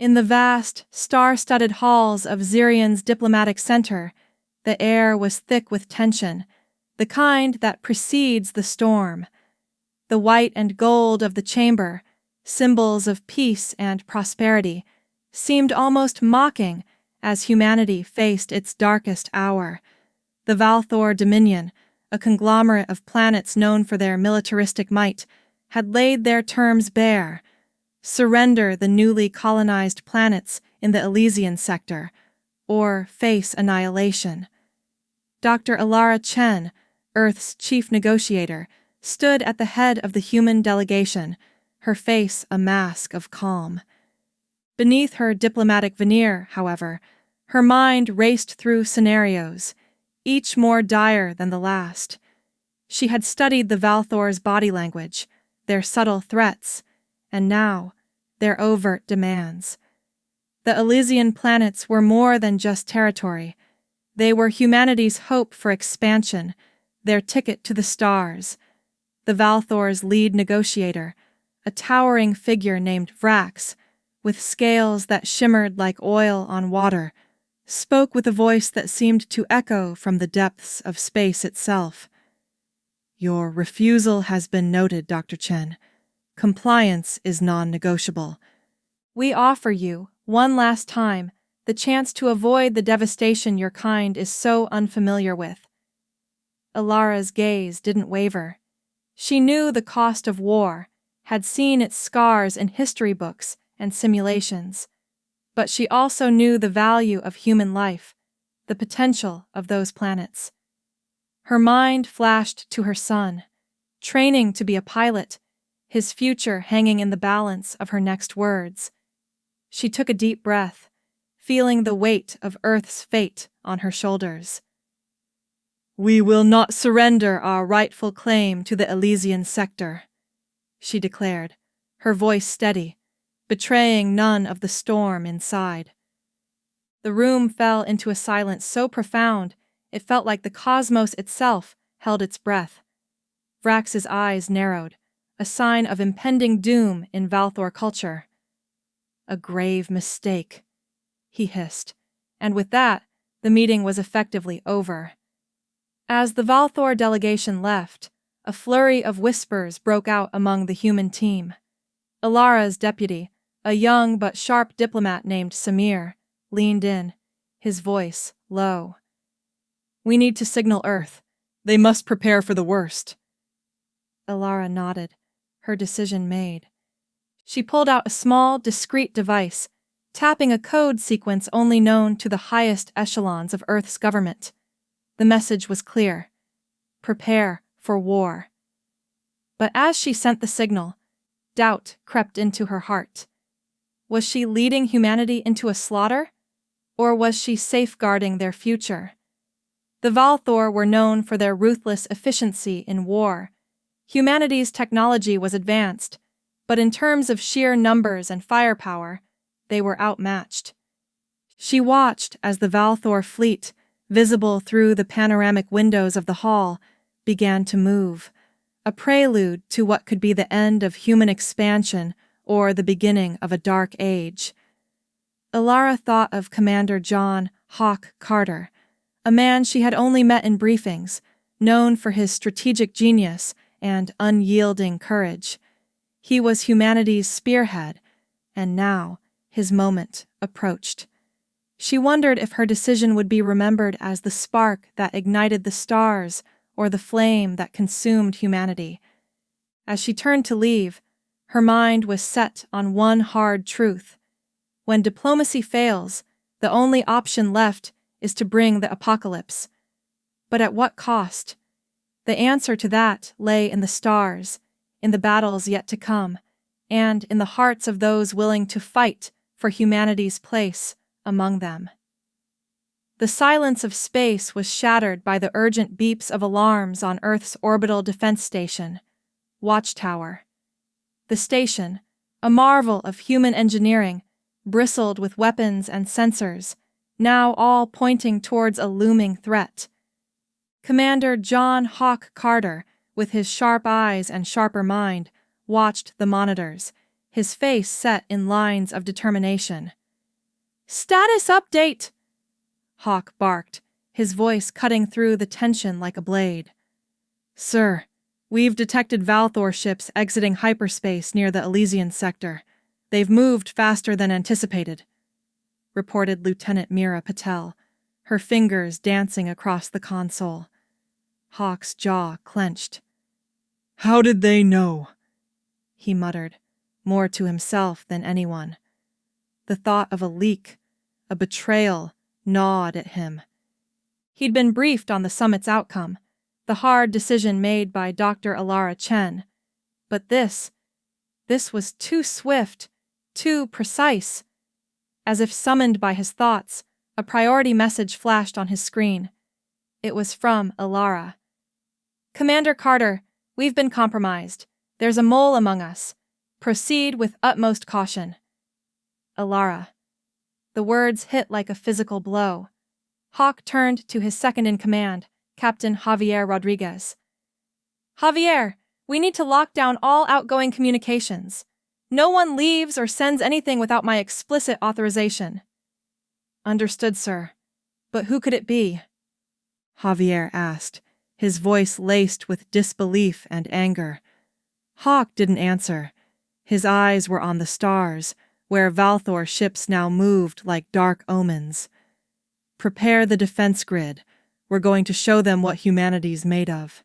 In the vast, star-studded halls of Zirion's diplomatic center, the air was thick with tension, the kind that precedes the storm. The white and gold of the chamber, symbols of peace and prosperity, seemed almost mocking as humanity faced its darkest hour. The Valthor Dominion, a conglomerate of planets known for their militaristic might, had laid their terms bare. Surrender the newly colonized planets in the Elysian sector, or face annihilation. Dr. Alara Chen, Earth's chief negotiator, stood at the head of the human delegation, her face a mask of calm. Beneath her diplomatic veneer, however, her mind raced through scenarios, each more dire than the last. She had studied the Valthor's body language, their subtle threats, and now, their overt demands. The Elysian planets were more than just territory. They were humanity's hope for expansion, their ticket to the stars. The Valthor's lead negotiator, a towering figure named Vrax, with scales that shimmered like oil on water, spoke with a voice that seemed to echo from the depths of space itself. "Your refusal has been noted, Dr. Chen. Compliance is non-negotiable. We offer you, one last time, the chance to avoid the devastation your kind is so unfamiliar with." Alara's gaze didn't waver. She knew the cost of war, had seen its scars in history books and simulations, but she also knew the value of human life, the potential of those planets. Her mind flashed to her son, training to be a pilot, his future hanging in the balance of her next words. She took a deep breath, feeling the weight of Earth's fate on her shoulders. "We will not surrender our rightful claim to the Elysian sector," she declared, her voice steady, betraying none of the storm inside. The room fell into a silence so profound it felt like the cosmos itself held its breath. Vrax's eyes narrowed, a sign of impending doom in Valthor culture. "A grave mistake," he hissed, and with that, the meeting was effectively over. As the Valthor delegation left, a flurry of whispers broke out among the human team. Alara's deputy, a young but sharp diplomat named Samir, leaned in, his voice low. "We need to signal Earth. They must prepare for the worst." Alara nodded, her decision made. She pulled out a small, discreet device, tapping a code sequence only known to the highest echelons of Earth's government. The message was clear: prepare for war. But as she sent the signal, doubt crept into her heart. Was she leading humanity into a slaughter? Or was she safeguarding their future? The Valthor were known for their ruthless efficiency in war. Humanity's technology was advanced, but in terms of sheer numbers and firepower, they were outmatched. She watched as the Valthor fleet, visible through the panoramic windows of the hall, began to move, a prelude to what could be the end of human expansion or the beginning of a dark age. Alara thought of Commander John Hawk Carter, a man she had only met in briefings, known for his strategic genius and unyielding courage. He was humanity's spearhead, and now his moment approached. She wondered if her decision would be remembered as the spark that ignited the stars or the flame that consumed humanity. As she turned to leave, her mind was set on one hard truth. When diplomacy fails, the only option left is to bring the apocalypse. But at what cost? The answer to that lay in the stars, in the battles yet to come, and in the hearts of those willing to fight for humanity's place among them. The silence of space was shattered by the urgent beeps of alarms on Earth's orbital defense station, Watchtower. The station, a marvel of human engineering, bristled with weapons and sensors, now all pointing towards a looming threat. Commander John Hawk Carter, with his sharp eyes and sharper mind, watched the monitors, his face set in lines of determination. "Status update!" Hawk barked, his voice cutting through the tension like a blade. "Sir, we've detected Valthor ships exiting hyperspace near the Elysian sector. They've moved faster than anticipated," reported Lieutenant Mira Patel, her fingers dancing across the console. Hawk's jaw clenched. "How did they know?" he muttered, more to himself than anyone. The thought of a leak, a betrayal, gnawed at him. He'd been briefed on the summit's outcome, the hard decision made by Dr. Alara Chen. But this was too swift, too precise. As if summoned by his thoughts, a priority message flashed on his screen. It was from Alara. "Commander Carter, we've been compromised. There's a mole among us. Proceed with utmost caution." Alara. The words hit like a physical blow. Hawk turned to his second-in-command, Captain Javier Rodriguez. "Javier, we need to lock down all outgoing communications. No one leaves or sends anything without my explicit authorization." "Understood, sir. But who could it be?" Javier asked, his voice laced with disbelief and anger. Hawk didn't answer. His eyes were on the stars, where Valthor ships now moved like dark omens. "Prepare the defense grid. We're going to show them what humanity's made of."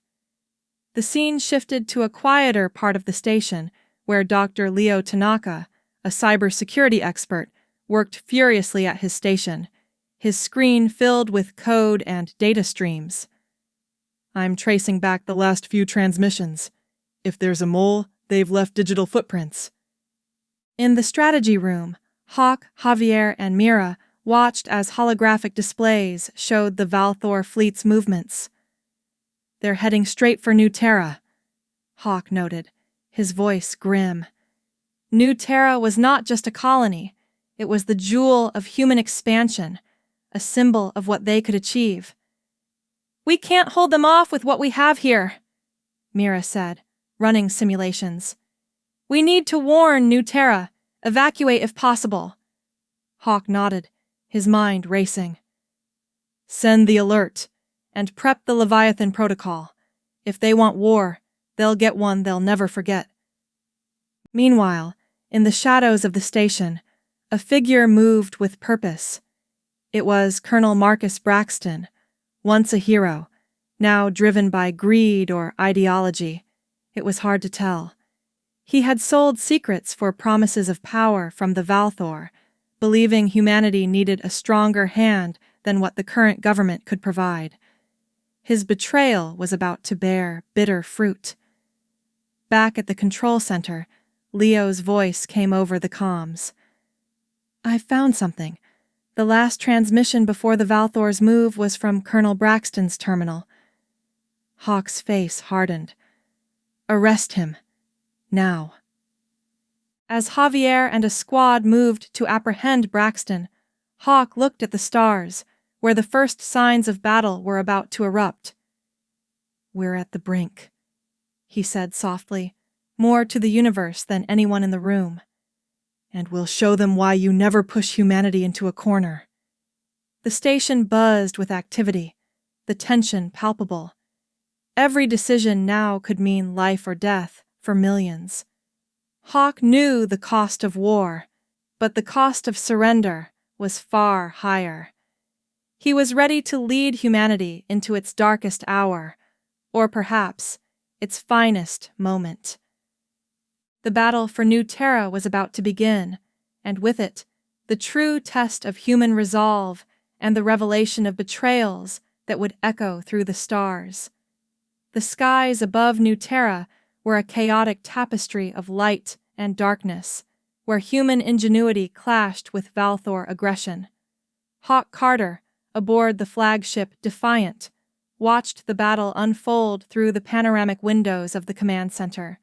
The scene shifted to a quieter part of the station, where Dr. Leo Tanaka, a cybersecurity expert, worked furiously at his station, his screen filled with code and data streams. "I'm tracing back the last few transmissions. If there's a mole, they've left digital footprints." In the strategy room, Hawk, Javier, and Mira watched as holographic displays showed the Valthor fleet's movements. "They're heading straight for New Terra," Hawk noted, his voice grim. New Terra was not just a colony, it was the jewel of human expansion, a symbol of what they could achieve. "We can't hold them off with what we have here," Mira said, running simulations. "We need to warn New Terra, evacuate if possible." Hawk nodded, his mind racing. "Send the alert, and prep the Leviathan protocol. If they want war, they'll get one they'll never forget." Meanwhile, in the shadows of the station, a figure moved with purpose. It was Colonel Marcus Braxton, once a hero, now driven by greed or ideology. It was hard to tell. He had sold secrets for promises of power from the Valthor, believing humanity needed a stronger hand than what the current government could provide. His betrayal was about to bear bitter fruit. Back at the control center, Leo's voice came over the comms. "I found something. The last transmission before the Valthor's move was from Colonel Braxton's terminal." Hawk's face hardened. "Arrest him. Now." As Javier and a squad moved to apprehend Braxton, Hawk looked at the stars, where the first signs of battle were about to erupt. "We're at the brink," he said softly, more to the universe than anyone in the room. "And we'll show them why you never push humanity into a corner." The station buzzed with activity, the tension palpable. Every decision now could mean life or death for millions. Hawk knew the cost of war, but the cost of surrender was far higher. He was ready to lead humanity into its darkest hour, or perhaps its finest moment. The battle for New Terra was about to begin, and with it, the true test of human resolve and the revelation of betrayals that would echo through the stars. The skies above New Terra were a chaotic tapestry of light and darkness, where human ingenuity clashed with Valthor aggression. Hawk Carter, aboard the flagship Defiant, watched the battle unfold through the panoramic windows of the command center,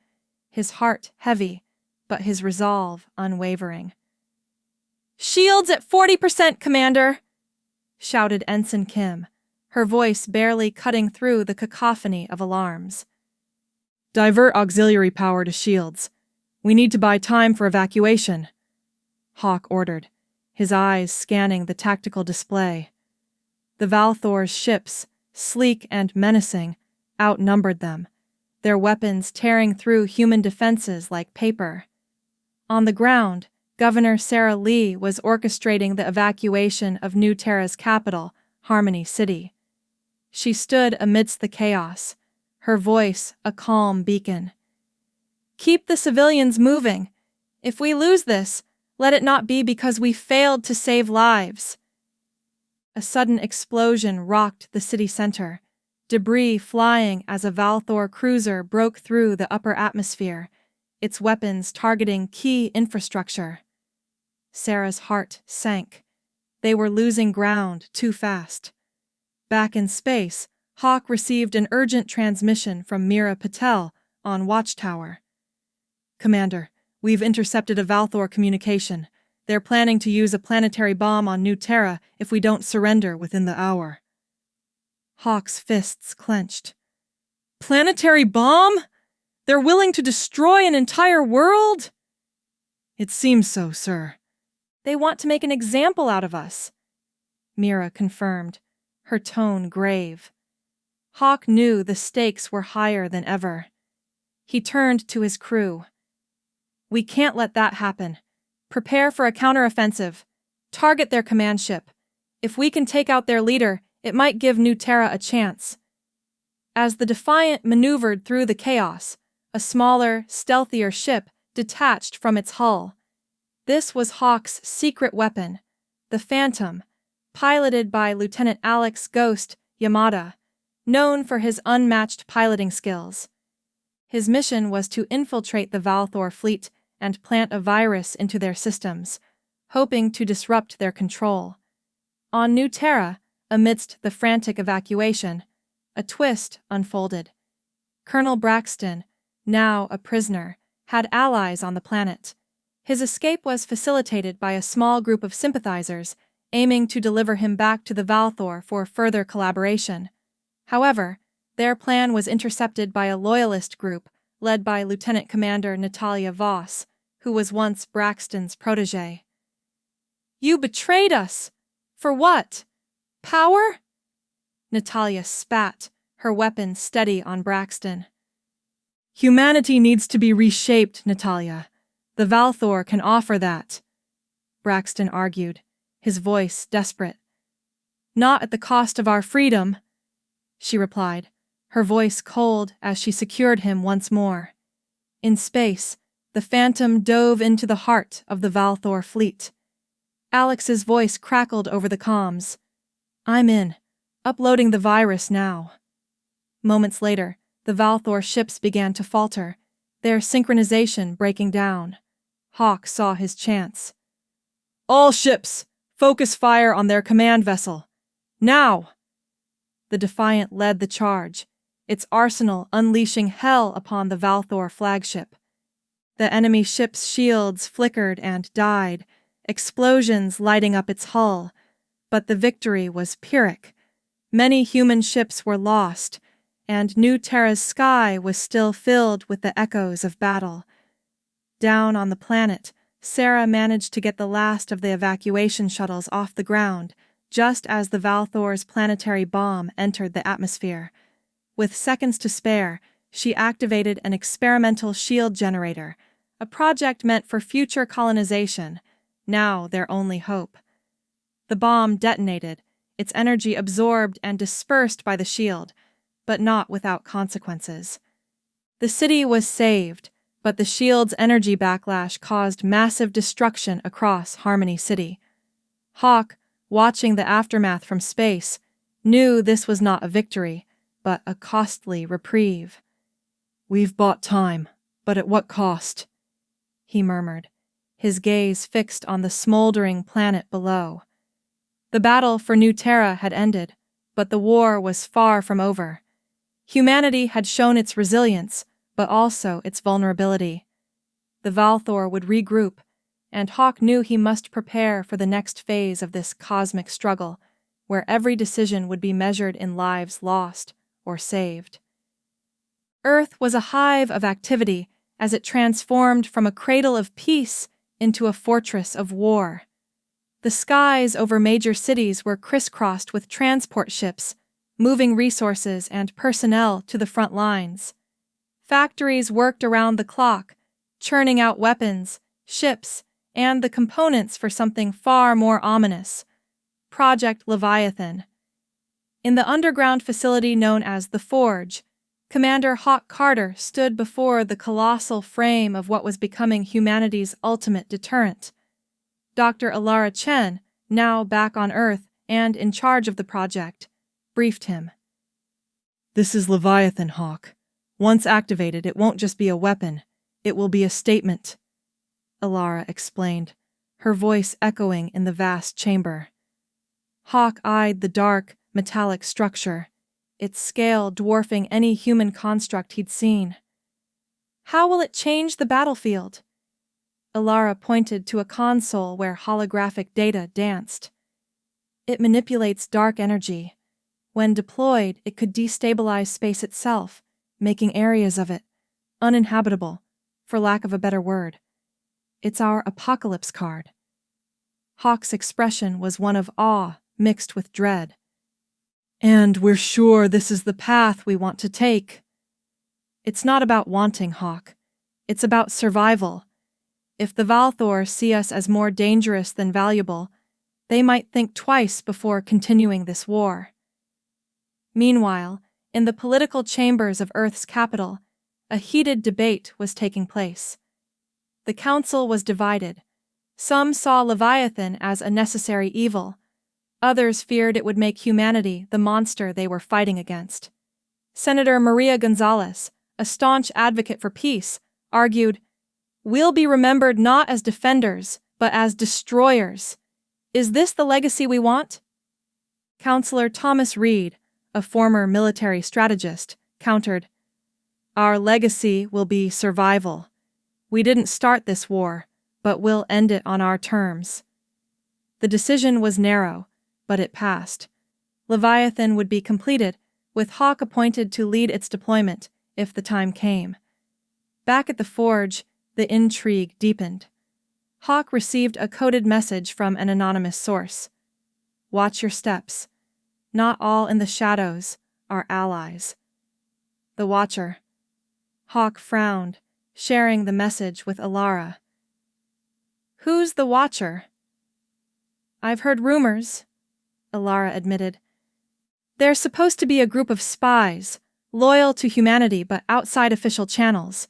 his heart heavy, but his resolve unwavering. "Shields at 40%, Commander!" shouted Ensign Kim, her voice barely cutting through the cacophony of alarms. "Divert auxiliary power to shields. We need to buy time for evacuation, Hawk ordered, his eyes scanning the tactical display. The Valthor's ships, sleek and menacing, outnumbered them, their weapons tearing through human defenses like paper. On the ground, Governor Sarah Lee was orchestrating the evacuation of New Terra's capital, Harmony City. She stood amidst the chaos, her voice a calm beacon. "Keep the civilians moving. If we lose this, let it not be because we failed to save lives." A sudden explosion rocked the city center, debris flying as a Valthor cruiser broke through the upper atmosphere, its weapons targeting key infrastructure. Sarah's heart sank. They were losing ground too fast. Back in space, Hawk received an urgent transmission from Mira Patel on Watchtower. "Commander, we've intercepted a Valthor communication. They're planning to use a planetary bomb on New Terra if we don't surrender within the hour." Hawk's fists clenched. "Planetary bomb? They're willing to destroy an entire world?" "It seems so, sir." "They want to make an example out of us," Mira confirmed, her tone grave. Hawk knew the stakes were higher than ever. He turned to his crew. "We can't let that happen. Prepare for a counteroffensive. Target their command ship. If we can take out their leader, it might give New Terra a chance." As the Defiant maneuvered through the chaos, a smaller, stealthier ship detached from its hull. This was Hawk's secret weapon, the Phantom, piloted by Lieutenant Alex Ghost Yamada, known for his unmatched piloting skills. His mission was to infiltrate the Valthor fleet and plant a virus into their systems, hoping to disrupt their control. On New Terra, amidst the frantic evacuation, a twist unfolded. Colonel Braxton, now a prisoner, had allies on the planet. His escape was facilitated by a small group of sympathizers aiming to deliver him back to the Valthor for further collaboration. However, their plan was intercepted by a loyalist group led by Lieutenant Commander Natalia Voss, who was once Braxton's protégé. "You betrayed us! For what? Power?" Natalia spat, her weapon steady on Braxton. "Humanity needs to be reshaped, Natalia. The Valthor can offer that," Braxton argued, his voice desperate. "Not at the cost of our freedom," she replied, her voice cold as she secured him once more. In space, the Phantom dove into the heart of the Valthor fleet. Alex's voice crackled over the comms. "I'm in. Uploading the virus now." Moments later, the Valthor ships began to falter, their synchronization breaking down. Hawk saw his chance. "All ships, focus fire on their command vessel. Now!" The Defiant led the charge, its arsenal unleashing hell upon the Valthor flagship. The enemy ship's shields flickered and died, explosions lighting up its hull. But the victory was Pyrrhic. Many human ships were lost, and New Terra's sky was still filled with the echoes of battle. Down on the planet, Sarah managed to get the last of the evacuation shuttles off the ground, just as the Valthor's planetary bomb entered the atmosphere. With seconds to spare, she activated an experimental shield generator, a project meant for future colonization, now their only hope. The bomb detonated, its energy absorbed and dispersed by the shield, but not without consequences. The city was saved, but the shield's energy backlash caused massive destruction across Harmony City. Hawk, watching the aftermath from space, knew this was not a victory, but a costly reprieve. "We've bought time, but at what cost?" he murmured, his gaze fixed on the smoldering planet below. The battle for New Terra had ended, but the war was far from over. Humanity had shown its resilience, but also its vulnerability. The Valthor would regroup, and Hawk knew he must prepare for the next phase of this cosmic struggle, where every decision would be measured in lives lost or saved. Earth was a hive of activity as it transformed from a cradle of peace into a fortress of war. The skies over major cities were crisscrossed with transport ships, moving resources and personnel to the front lines. Factories worked around the clock, churning out weapons, ships, and the components for something far more ominous: Project Leviathan. In the underground facility known as the Forge, Commander Hawk Carter stood before the colossal frame of what was becoming humanity's ultimate deterrent. Dr. Alara Chen, now back on Earth and in charge of the project, briefed him. "This is Leviathan, Hawk. Once activated, it won't just be a weapon, it will be a statement," Alara explained, her voice echoing in the vast chamber. Hawk eyed the dark, metallic structure, its scale dwarfing any human construct he'd seen. "How will it change the battlefield?" Alara pointed to a console where holographic data danced. "It manipulates dark energy. When deployed, it could destabilize space itself, making areas of it uninhabitable, for lack of a better word. It's our apocalypse card." Hawk's expression was one of awe mixed with dread. "And we're sure this is the path we want to take?" "It's not about wanting, Hawk. It's about survival. If the Valthor see us as more dangerous than valuable, they might think twice before continuing this war." Meanwhile, in the political chambers of Earth's capital, a heated debate was taking place. The council was divided. Some saw Leviathan as a necessary evil. Others feared it would make humanity the monster they were fighting against. Senator Maria Gonzalez, a staunch advocate for peace, argued, "We'll be remembered not as defenders, but as destroyers. Is this the legacy we want?" Counselor Thomas Reed, a former military strategist, countered, "Our legacy will be survival. We didn't start this war, but we'll end it on our terms." The decision was narrow, but it passed. Leviathan would be completed, with Hawk appointed to lead its deployment if the time came. Back at the Forge, the intrigue deepened. Hawk received a coded message from an anonymous source. "Watch your steps. Not all in the shadows are allies." The Watcher. Hawk frowned, sharing the message with Alara. "Who's the Watcher?" "I've heard rumors," Alara admitted. "There's supposed to be a group of spies, loyal to humanity but outside official channels.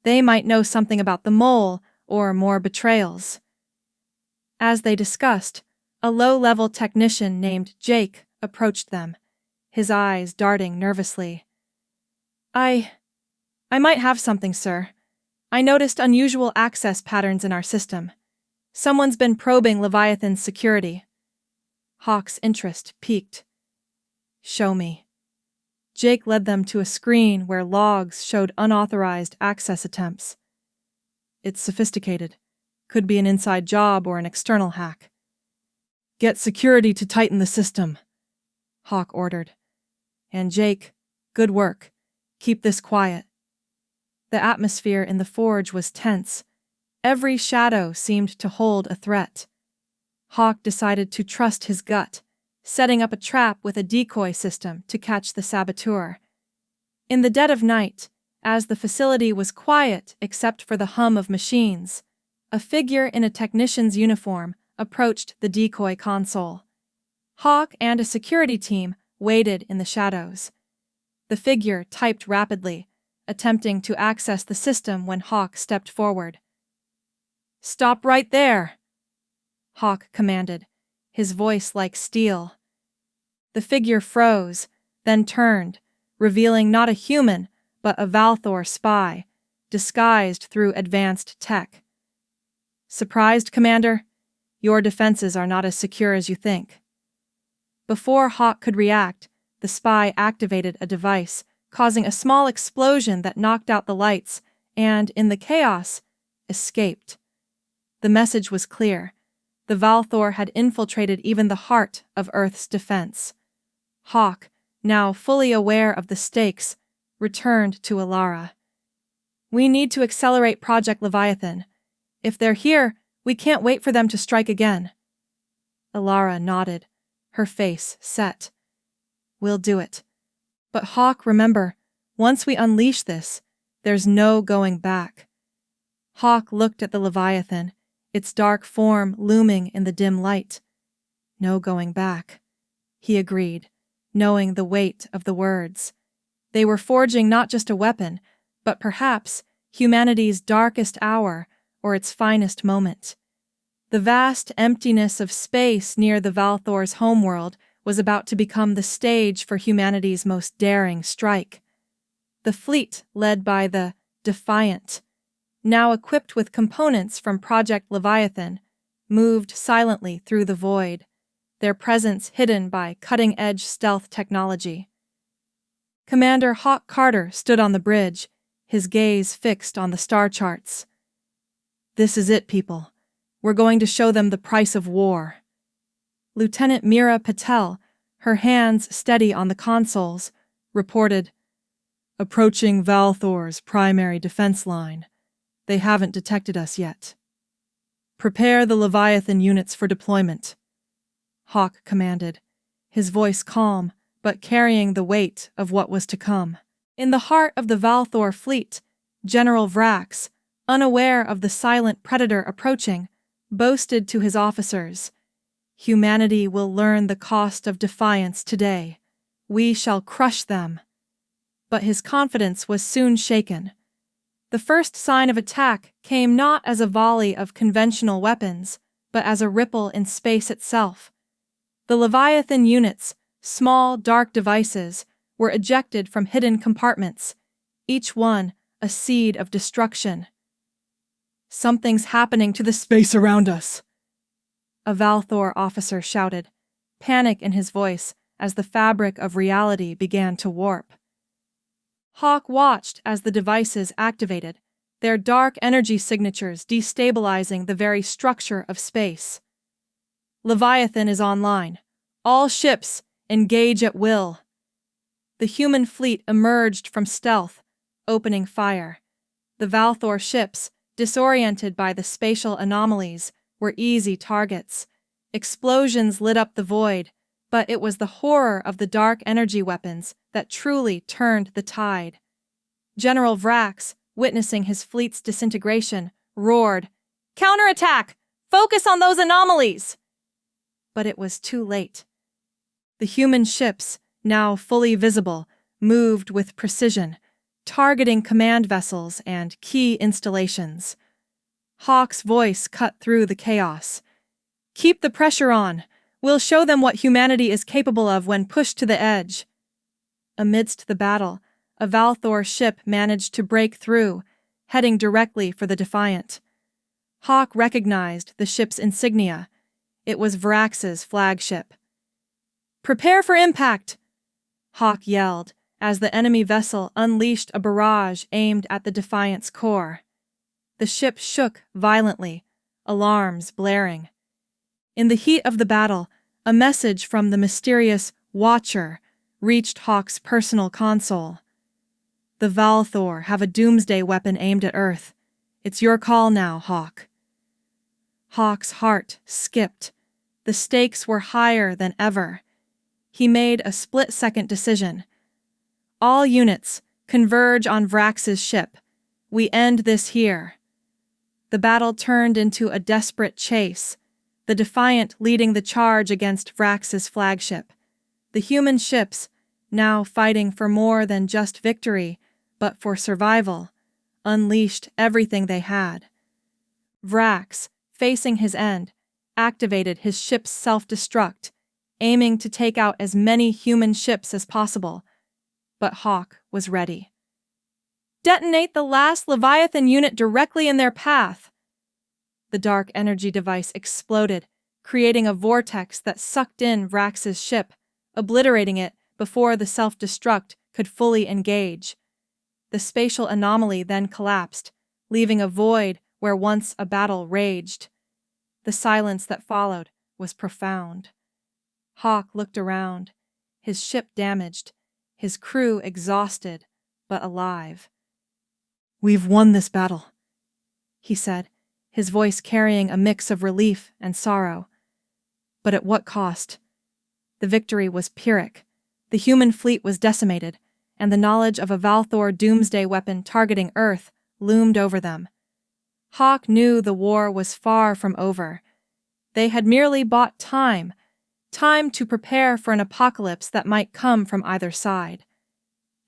They might know something about the mole or more betrayals." As they discussed, a low-level technician named Jake approached them, his eyes darting nervously. I might have something, sir. I noticed unusual access patterns in our system. Someone's been probing Leviathan's security." Hawk's interest piqued. "Show me." Jake led them to a screen where logs showed unauthorized access attempts. "It's sophisticated. Could be an inside job or an external hack." "Get security to tighten the system," Hawk ordered. "And Jake, good work. Keep this quiet." The atmosphere in the Forge was tense. Every shadow seemed to hold a threat. Hawk decided to trust his gut, setting up a trap with a decoy system to catch the saboteur. In the dead of night, as the facility was quiet except for the hum of machines, a figure in a technician's uniform approached the decoy console. Hawk and a security team waited in the shadows. The figure typed rapidly, attempting to access the system when Hawk stepped forward. "Stop right there," Hawk commanded, his voice like steel. The figure froze, then turned, revealing not a human, but a Valthor spy, disguised through advanced tech. "Surprised, Commander? Your defenses are not as secure as you think." Before Hawk could react, the spy activated a device, causing a small explosion that knocked out the lights and, in the chaos, escaped. The message was clear. The Valthor had infiltrated even the heart of Earth's defense. Hawk, now fully aware of the stakes, returned to Alara. We need to accelerate Project Leviathan. If they're here, we can't wait for them to strike again. Alara nodded, her face set. We'll do it. But Hawk, remember, once we unleash this, there's no going back. Hawk looked at the Leviathan, its dark form looming in the dim light. No going back, he agreed, knowing the weight of the words. They were forging not just a weapon, but perhaps humanity's darkest hour or its finest moment. The vast emptiness of space near the Valthor's homeworld was about to become the stage for humanity's most daring strike. The fleet, led by the Defiant, now equipped with components from Project Leviathan, moved silently through the void, their presence hidden by cutting-edge stealth technology. Commander Hawk Carter stood on the bridge, his gaze fixed on the star charts. This is it, people. We're going to show them the price of war. Lieutenant Mira Patel, her hands steady on the consoles, reported, Approaching Valthor's primary defense line. They haven't detected us yet. Prepare the Leviathan units for deployment, Hawk commanded, his voice calm but carrying the weight of what was to come. In the heart of the Valthor fleet, General Vrax, unaware of the silent predator approaching, boasted to his officers, Humanity will learn the cost of defiance today. We shall crush them. But his confidence was soon shaken. The first sign of attack came not as a volley of conventional weapons, but as a ripple in space itself. The Leviathan units, small, dark devices, were ejected from hidden compartments, each one a seed of destruction. Something's happening to the space around us, a Valthor officer shouted, panic in his voice as the fabric of reality began to warp. Hawk watched as the devices activated, their dark energy signatures destabilizing the very structure of space. Leviathan is online. All ships, engage at will. The human fleet emerged from stealth, opening fire. The Valthor ships, disoriented by the spatial anomalies, were easy targets. Explosions lit up the void, but it was the horror of the dark energy weapons that truly turned the tide. General Vrax, witnessing his fleet's disintegration, roared, "Counterattack! Focus on those anomalies!" But it was too late. The human ships, now fully visible, moved with precision, targeting command vessels and key installations. Hawk's voice cut through the chaos. Keep the pressure on. We'll show them what humanity is capable of when pushed to the edge. Amidst the battle, a Valthor ship managed to break through, heading directly for the Defiant. Hawk recognized the ship's insignia. It was Vrax's flagship. Prepare for impact, Hawk yelled as the enemy vessel unleashed a barrage aimed at the Defiant's core. The ship shook violently, alarms blaring. In the heat of the battle, a message from the mysterious Watcher reached Hawk's personal console. The Valthor have a doomsday weapon aimed at Earth. It's your call now, Hawk. Hawk's heart skipped. The stakes were higher than ever. He made a split-second decision. All units, converge on Vrax's ship. We end this here. The battle turned into a desperate chase, the Defiant leading the charge against Vrax's flagship. The human ships, now fighting for more than just victory, but for survival, unleashed everything they had. Vrax, facing his end, activated his ship's self-destruct, aiming to take out as many human ships as possible. But Hawk was ready. Detonate the last Leviathan unit directly in their path. The dark energy device exploded, creating a vortex that sucked in Vrax's ship, obliterating it before the self-destruct could fully engage. The spatial anomaly then collapsed, leaving a void where once a battle raged. The silence that followed was profound. Hawk looked around, his ship damaged, his crew exhausted but alive. "We've won this battle," he said, his voice carrying a mix of relief and sorrow. But at what cost? The victory was Pyrrhic. The human fleet was decimated, and the knowledge of a Valthor doomsday weapon targeting Earth loomed over them. Hawk knew the war was far from over. They had merely bought time to prepare for an apocalypse that might come from either side.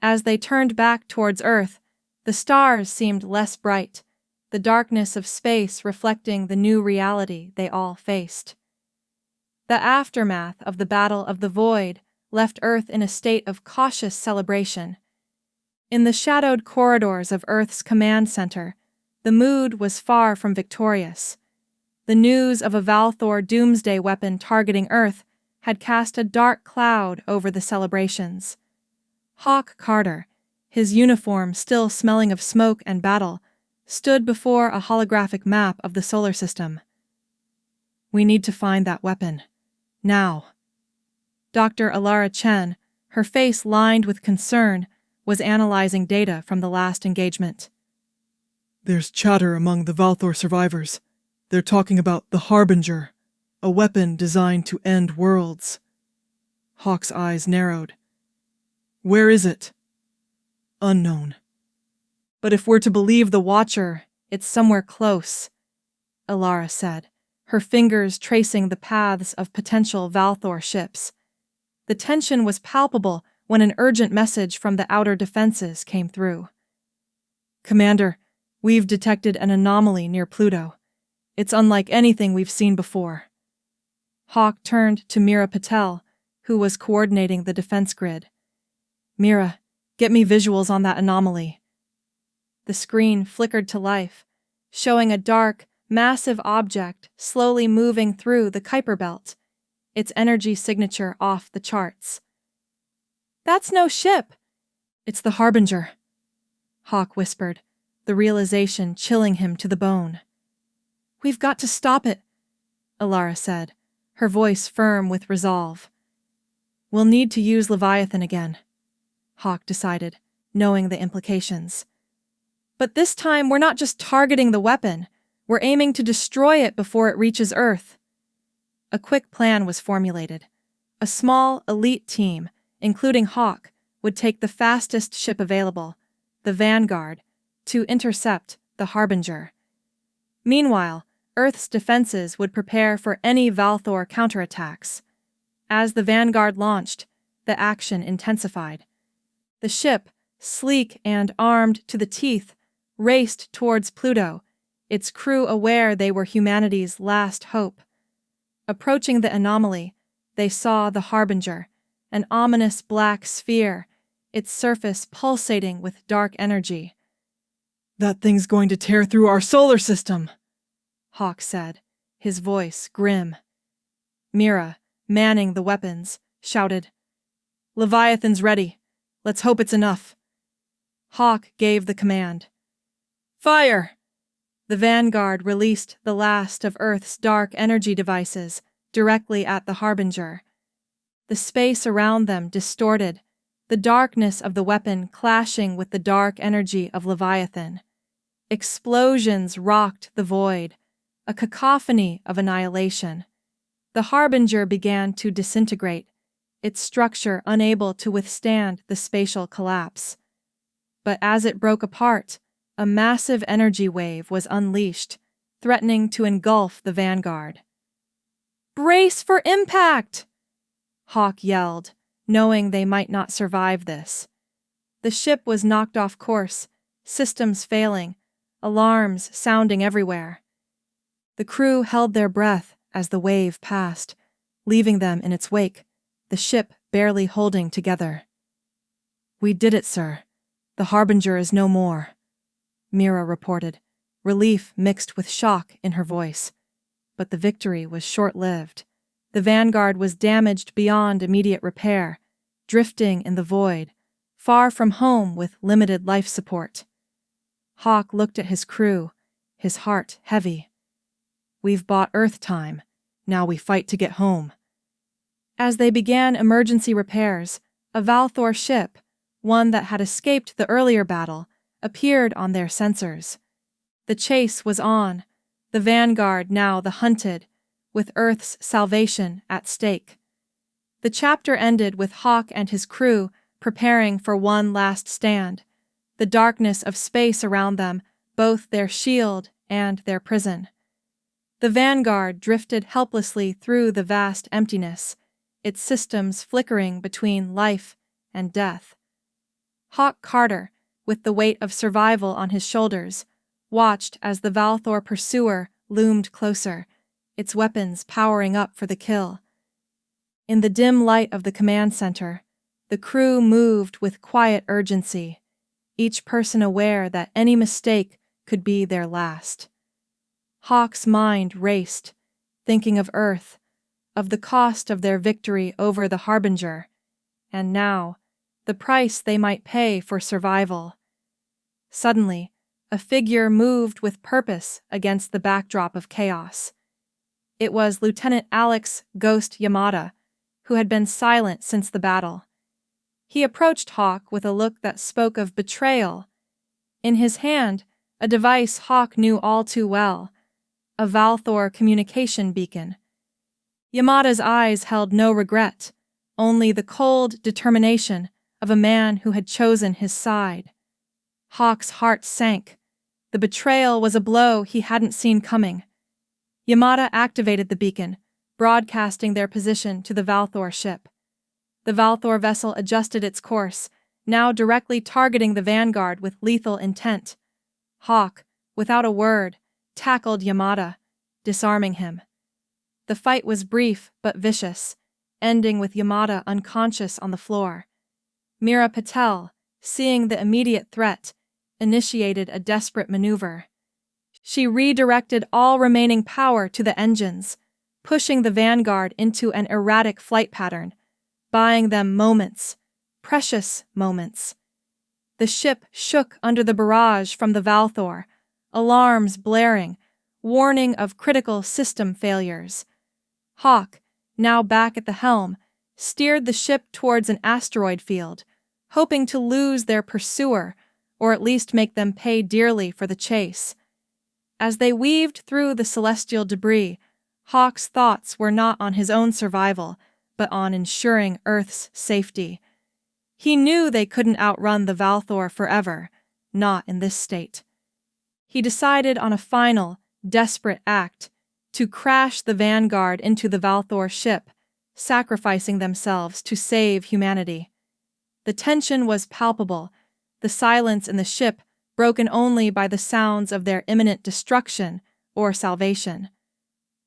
As they turned back towards Earth, the stars seemed less bright, the darkness of space reflecting the new reality they all faced. The aftermath of the Battle of the Void left Earth in a state of cautious celebration. In the shadowed corridors of Earth's command center, the mood was far from victorious. The news of a Valthor doomsday weapon targeting Earth had cast a dark cloud over the celebrations. Hawk Carter, his uniform still smelling of smoke and battle, stood before a holographic map of the solar system. "We need to find that weapon. Now." Dr. Alara Chen, her face lined with concern, was analyzing data from the last engagement. "There's chatter among the Valthor survivors. They're talking about the Harbinger, a weapon designed to end worlds." Hawk's eyes narrowed. "Where is it?" "Unknown." "But if we're to believe the Watcher, it's somewhere close," Alara said, her fingers tracing the paths of potential Valthor ships. The tension was palpable when an urgent message from the outer defenses came through. "Commander, we've detected an anomaly near Pluto. It's unlike anything we've seen before." Hawk turned to Mira Patel, who was coordinating the defense grid. "Mira, get me visuals on that anomaly." The screen flickered to life, showing a dark, massive object slowly moving through the Kuiper Belt, its energy signature off the charts. "That's no ship." "It's the Harbinger," Hawk whispered, the realization chilling him to the bone. "We've got to stop it," Alara said, her voice firm with resolve. "We'll need to use Leviathan again," Hawk decided, knowing the implications. "But this time we're not just targeting the weapon, we're aiming to destroy it before it reaches Earth." A quick plan was formulated. A small, elite team, including Hawk, would take the fastest ship available, the Vanguard, to intercept the Harbinger. Meanwhile, Earth's defenses would prepare for any Valthor counterattacks. As the Vanguard launched, the action intensified. The ship, sleek and armed to the teeth, raced towards Pluto, its crew aware they were humanity's last hope. Approaching the anomaly, they saw the Harbinger, an ominous black sphere, its surface pulsating with dark energy. "That thing's going to tear through our solar system," Hawk said, his voice grim. Mira, manning the weapons, shouted, "Leviathan's ready. Let's hope it's enough." Hawk gave the command. "Fire!" The Vanguard released the last of Earth's dark energy devices directly at the Harbinger. The space around them distorted, the darkness of the weapon clashing with the dark energy of Leviathan. Explosions rocked the void, a cacophony of annihilation. The Harbinger began to disintegrate, its structure unable to withstand the spatial collapse. But as it broke apart, a massive energy wave was unleashed, threatening to engulf the Vanguard. "Brace for impact!" Hawk yelled, knowing they might not survive this. The ship was knocked off course, systems failing, alarms sounding everywhere. The crew held their breath as the wave passed, leaving them in its wake, the ship barely holding together. "We did it, sir. The Harbinger is no more," Mira reported, relief mixed with shock in her voice. But the victory was short-lived. The Vanguard was damaged beyond immediate repair, drifting in the void, far from home with limited life support. Hawk looked at his crew, his heart heavy. "We've bought Earth time. Now we fight to get home." As they began emergency repairs, a Valthor ship, one that had escaped the earlier battle, appeared on their sensors. The chase was on, the vanguard now the hunted, with Earth's salvation at stake. The chapter ended with Hawk and his crew preparing for one last stand, the darkness of space around them, both their shield and their prison. The vanguard drifted helplessly through the vast emptiness, its systems flickering between life and death. Hawk Carter, with the weight of survival on his shoulders, watched as the Valthor pursuer loomed closer, its weapons powering up for the kill. In the dim light of the command center, the crew moved with quiet urgency, each person aware that any mistake could be their last. Hawk's mind raced, thinking of Earth, of the cost of their victory over the Harbinger, and now, the price they might pay for survival. Suddenly, a figure moved with purpose against the backdrop of chaos. It was Lieutenant Alex Ghost Yamada, who had been silent since the battle. He approached Hawk with a look that spoke of betrayal. In his hand, a device Hawk knew all too well, a Valthor communication beacon. Yamada's eyes held no regret, only the cold determination of a man who had chosen his side. Hawk's heart sank. The betrayal was a blow he hadn't seen coming. Yamada activated the beacon, broadcasting their position to the Valthor ship. The Valthor vessel adjusted its course, now directly targeting the vanguard with lethal intent. Hawk, without a word, tackled Yamada, disarming him. The fight was brief but vicious, ending with Yamada unconscious on the floor. Meera Patel, seeing the immediate threat, initiated a desperate maneuver. She redirected all remaining power to the engines, pushing the vanguard into an erratic flight pattern, buying them moments, precious moments. The ship shook under the barrage from the Valthor, alarms blaring, warning of critical system failures. Hawk, now back at the helm, steered the ship towards an asteroid field, hoping to lose their pursuer, or at least make them pay dearly for the chase. As they weaved through the celestial debris, Hawk's thoughts were not on his own survival, but on ensuring Earth's safety. He knew they couldn't outrun the Valthor forever, not in this state. He decided on a final, desperate act, to crash the vanguard into the Valthor ship, sacrificing themselves to save humanity. The tension was palpable, the silence in the ship broken only by the sounds of their imminent destruction or salvation.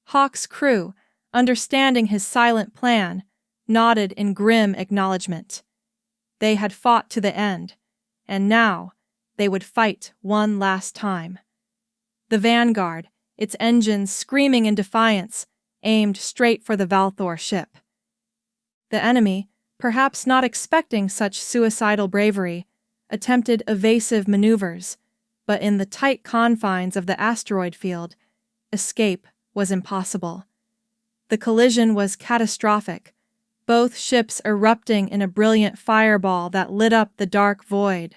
Hawk's crew, understanding his silent plan, nodded in grim acknowledgement. They had fought to the end, and now they would fight one last time. The vanguard, its engines screaming in defiance, aimed straight for the Valthor ship. The enemy, perhaps not expecting such suicidal bravery, attempted evasive maneuvers, but in the tight confines of the asteroid field, escape was impossible. The collision was catastrophic, both ships erupting in a brilliant fireball that lit up the dark void.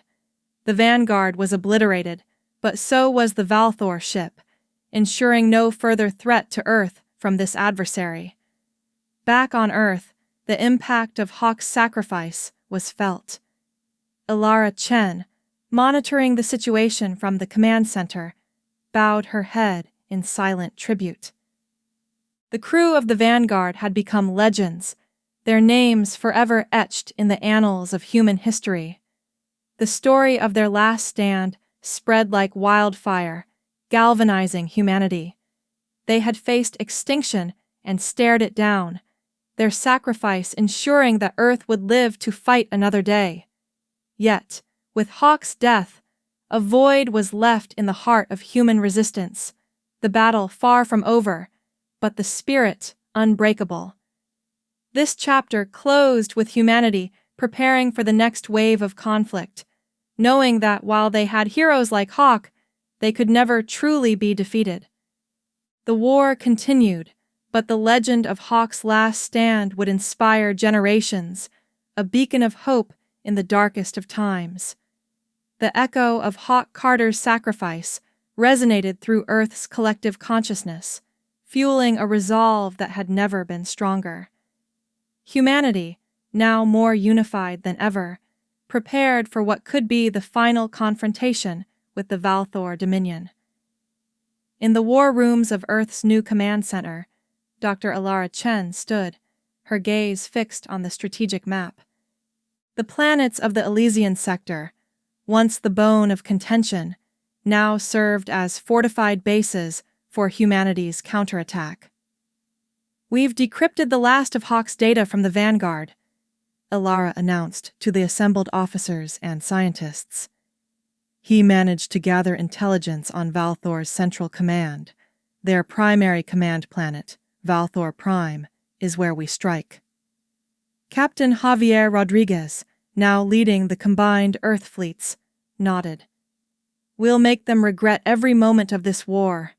The vanguard was obliterated, but so was the Valthor ship, ensuring no further threat to Earth from this adversary. Back on Earth, the impact of Hawk's sacrifice was felt. Ilara Chen, monitoring the situation from the command center, bowed her head in silent tribute. The crew of the Vanguard had become legends, their names forever etched in the annals of human history. The story of their last stand spread like wildfire, galvanizing humanity. They had faced extinction and stared it down, their sacrifice ensuring that Earth would live to fight another day. Yet, with Hawk's death, a void was left in the heart of human resistance, the battle far from over, but the spirit unbreakable. This chapter closed with humanity preparing for the next wave of conflict, knowing that while they had heroes like Hawk, they could never truly be defeated. The war continued, but the legend of Hawk's last stand would inspire generations, a beacon of hope in the darkest of times. The echo of Hawk Carter's sacrifice resonated through Earth's collective consciousness, fueling a resolve that had never been stronger. Humanity, now more unified than ever, prepared for what could be the final confrontation with the Valthor Dominion. In the war rooms of Earth's new command center, Dr. Alara Chen stood, her gaze fixed on the strategic map. The planets of the Elysian sector, once the bone of contention, now served as fortified bases for humanity's counterattack. "We've decrypted the last of Hawk's data from the Vanguard," Alara announced to the assembled officers and scientists. "He managed to gather intelligence on Valthor's central command. Their primary command planet, Valthor Prime, is where we strike." Captain Javier Rodriguez, now leading the combined Earth fleets, nodded. "We'll make them regret every moment of this war.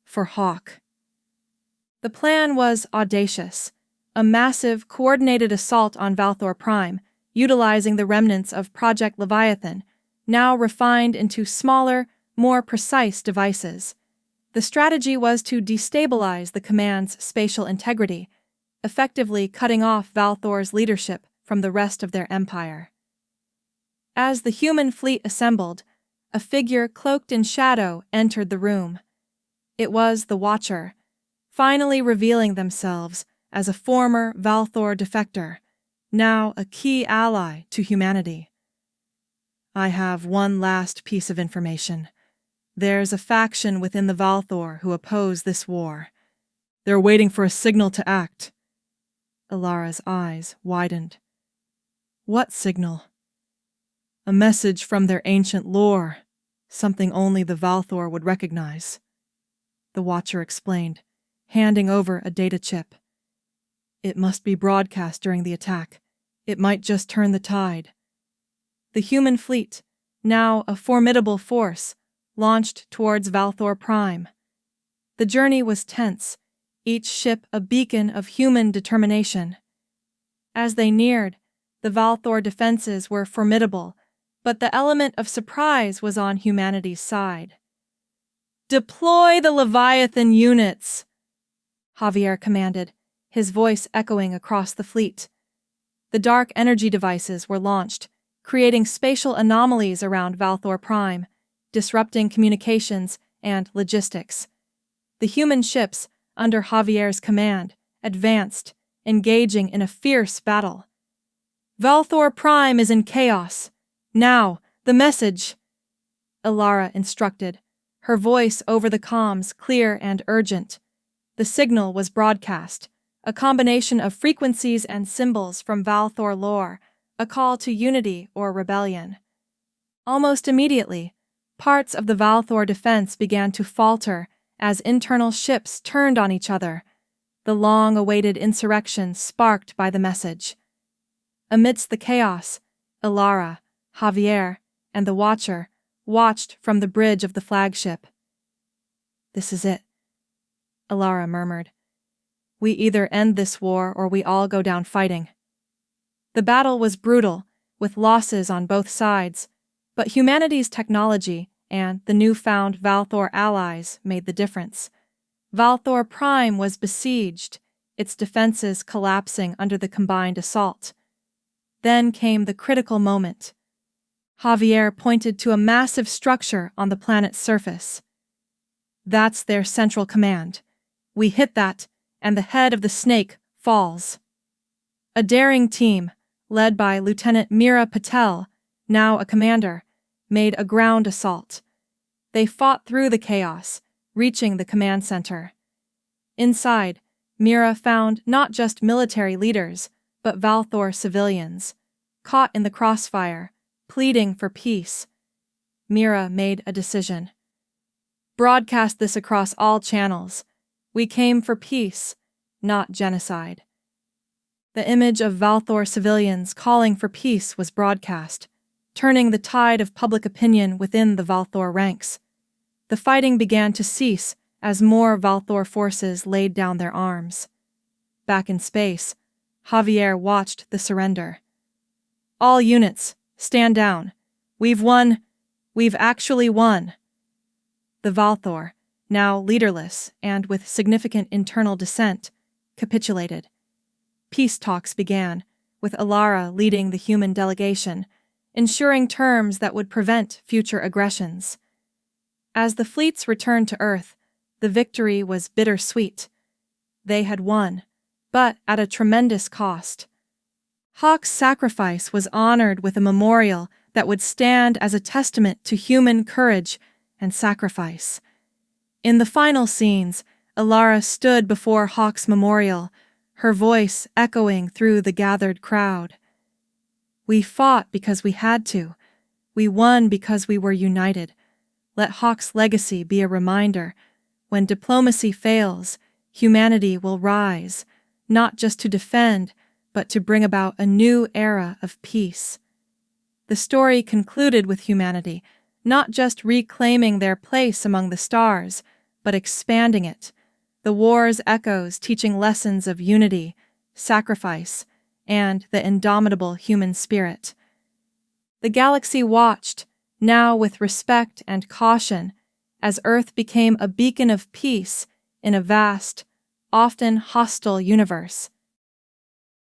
For Hawk." The plan was audacious, a massive, coordinated assault on Valthor Prime, utilizing the remnants of Project Leviathan, now refined into smaller, more precise devices. The strategy was to destabilize the command's spatial integrity, effectively cutting off Valthor's leadership from the rest of their empire. As the human fleet assembled, a figure cloaked in shadow entered the room. It was the Watcher, finally revealing themselves as a former Valthor defector, now a key ally to humanity. "I have one last piece of information. There's a faction within the Valthor who oppose this war. They're waiting for a signal to act." Alara's eyes widened. "What signal?" "A message from their ancient lore, something only the Valthor would recognize," the Watcher explained, handing over a data chip. "It must be broadcast during the attack. It might just turn the tide." The human fleet, now a formidable force, launched towards Valthor Prime. The journey was tense, each ship a beacon of human determination. As they neared, the Valthor defenses were formidable, but the element of surprise was on humanity's side. "Deploy the Leviathan units!" Javier commanded, his voice echoing across the fleet. The dark energy devices were launched, creating spatial anomalies around Valthor Prime, disrupting communications and logistics. The human ships, under Javier's command, advanced, engaging in a fierce battle. "Valthor Prime is in chaos. Now, the message!" Alara instructed, her voice over the comms clear and urgent. The signal was broadcast, a combination of frequencies and symbols from Valthor lore, a call to unity or rebellion. Almost immediately, parts of the Valthor defense began to falter as internal ships turned on each other, the long-awaited insurrection sparked by the message. Amidst the chaos, Alara, Javier, and the Watcher watched from the bridge of the flagship. "This is it," Alara murmured. "We either end this war or we all go down fighting." The battle was brutal, with losses on both sides, but humanity's technology and the newfound Valthor allies made the difference. Valthor Prime was besieged, its defenses collapsing under the combined assault. Then came the critical moment. Javier pointed to a massive structure on the planet's surface. "That's their central command. We hit that, and the head of the snake falls." A daring team, led by Lieutenant Mira Patel, now a commander, made a ground assault. They fought through the chaos, reaching the command center. Inside, Mira found not just military leaders, but Valthor civilians, caught in the crossfire, pleading for peace. Mira made a decision. "Broadcast this across all channels. We came for peace, not genocide." The image of Valthor civilians calling for peace was broadcast, turning the tide of public opinion within the Valthor ranks. The fighting began to cease as more Valthor forces laid down their arms. Back in space, Javier watched the surrender. "All units, stand down. We've won. We've actually won. The Valthor, now leaderless and with significant internal dissent, capitulated. Peace talks began, with Alara leading the human delegation, ensuring terms that would prevent future aggressions. As the fleets returned to Earth, the victory was bittersweet. They had won, but at a tremendous cost. Hawk's sacrifice was honored with a memorial that would stand as a testament to human courage and sacrifice. In the final scenes, Alara stood before Hawk's memorial, her voice echoing through the gathered crowd. We fought because we had to. We won because we were united. Let Hawk's legacy be a reminder. When diplomacy fails, humanity will rise, not just to defend, but to bring about a new era of peace. The story concluded with humanity, not just reclaiming their place among the stars, but expanding it, the war's echoes teaching lessons of unity, sacrifice, and the indomitable human spirit. The galaxy watched, now with respect and caution, as Earth became a beacon of peace in a vast, often hostile universe.